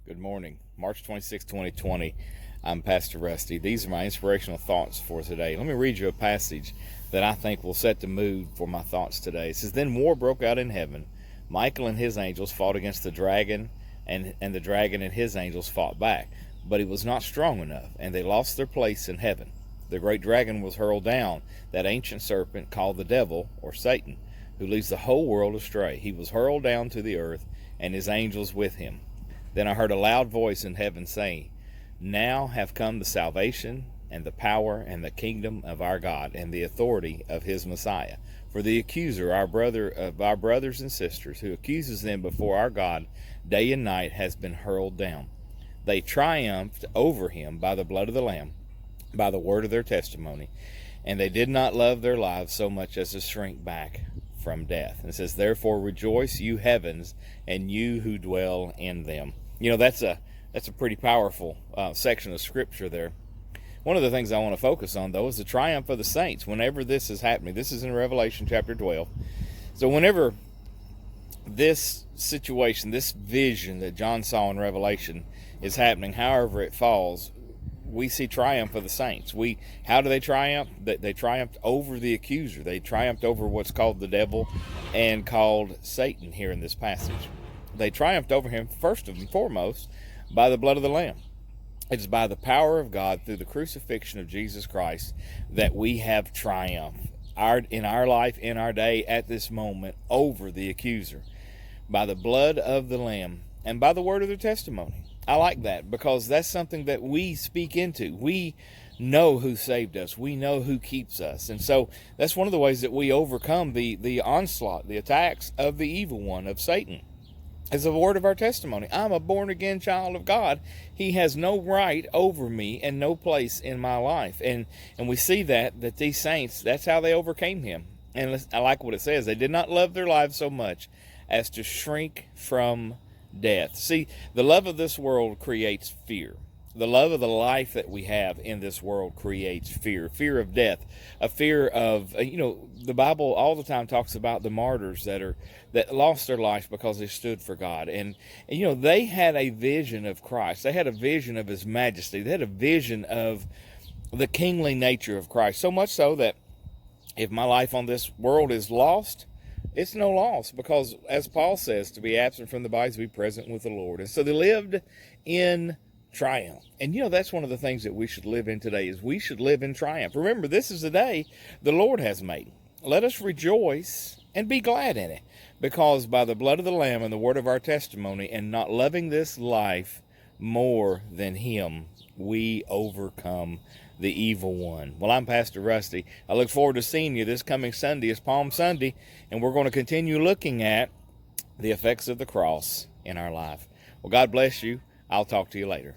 Good morning, March 26, 2020. I'm Pastor Rusty. These are my inspirational thoughts for today. Let me read you a passage that I think will set the mood for my thoughts today. It says, "Then war broke out in heaven. Michael and his angels fought against the dragon, and the dragon and his angels fought back. But he was not strong enough, and they lost their place in heaven. The great dragon was hurled down, that ancient serpent called the devil, or Satan, who leads the whole world astray. He was hurled down to the earth, and his angels with him. Then I heard a loud voice in heaven saying, 'Now have come the salvation and the power and the kingdom of our God and the authority of his Messiah. For the accuser, our brothers and sisters, who accuses them before our God day and night, has been hurled down. They triumphed over him by the blood of the Lamb, by the word of their testimony, and they did not love their lives so much as to shrink back from death.'" And it says, "Therefore rejoice, you heavens, and you who dwell in them." You know, that's a pretty powerful section of scripture there. One of the things I want to focus on, though, is the triumph of the saints. Whenever this is happening, this is in Revelation chapter 12. So whenever this situation, this vision that John saw in Revelation is happening, however it falls, we see triumph of the saints. How do they triumph? They triumphed over the accuser. They triumphed over what's called the devil and called Satan here in this passage. They triumphed over him, first and foremost, by the blood of the Lamb. It is by the power of God through the crucifixion of Jesus Christ that we have triumphed in our life, in our day, at this moment, over the accuser. By the blood of the Lamb and by the word of their testimony. I like that because that's something that we speak into. We know who saved us. We know who keeps us. And so that's one of the ways that we overcome the onslaught, the attacks of the evil one, of Satan, is the word of our testimony. I'm a born-again child of God. He has no right over me and no place in my life. And we see that these saints, that's how they overcame him. And I like what it says. They did not love their lives so much as to shrink from death. See, the love of this world creates fear. The love of the life that we have in this world creates fear of death, a fear of, the Bible all the time talks about the martyrs that lost their life because they stood for God. And they had a vision of Christ. They had a vision of his majesty. They had a vision of the kingly nature of Christ. So much so that if my life on this world is lost, it's no loss, because as Paul says, to be absent from the body is to be present with the Lord. And so they lived in triumph. And that's one of the things that we should live in today, is we should live in triumph. Remember, this is the day the Lord has made. Let us rejoice and be glad in it, because by the blood of the Lamb and the word of our testimony, and not loving this life more than him, we overcome the evil one. Well, I'm Pastor Rusty. I look forward to seeing you this coming Sunday. It's Palm Sunday, and we're going to continue looking at the effects of the cross in our life. Well, God bless you. I'll talk to you later.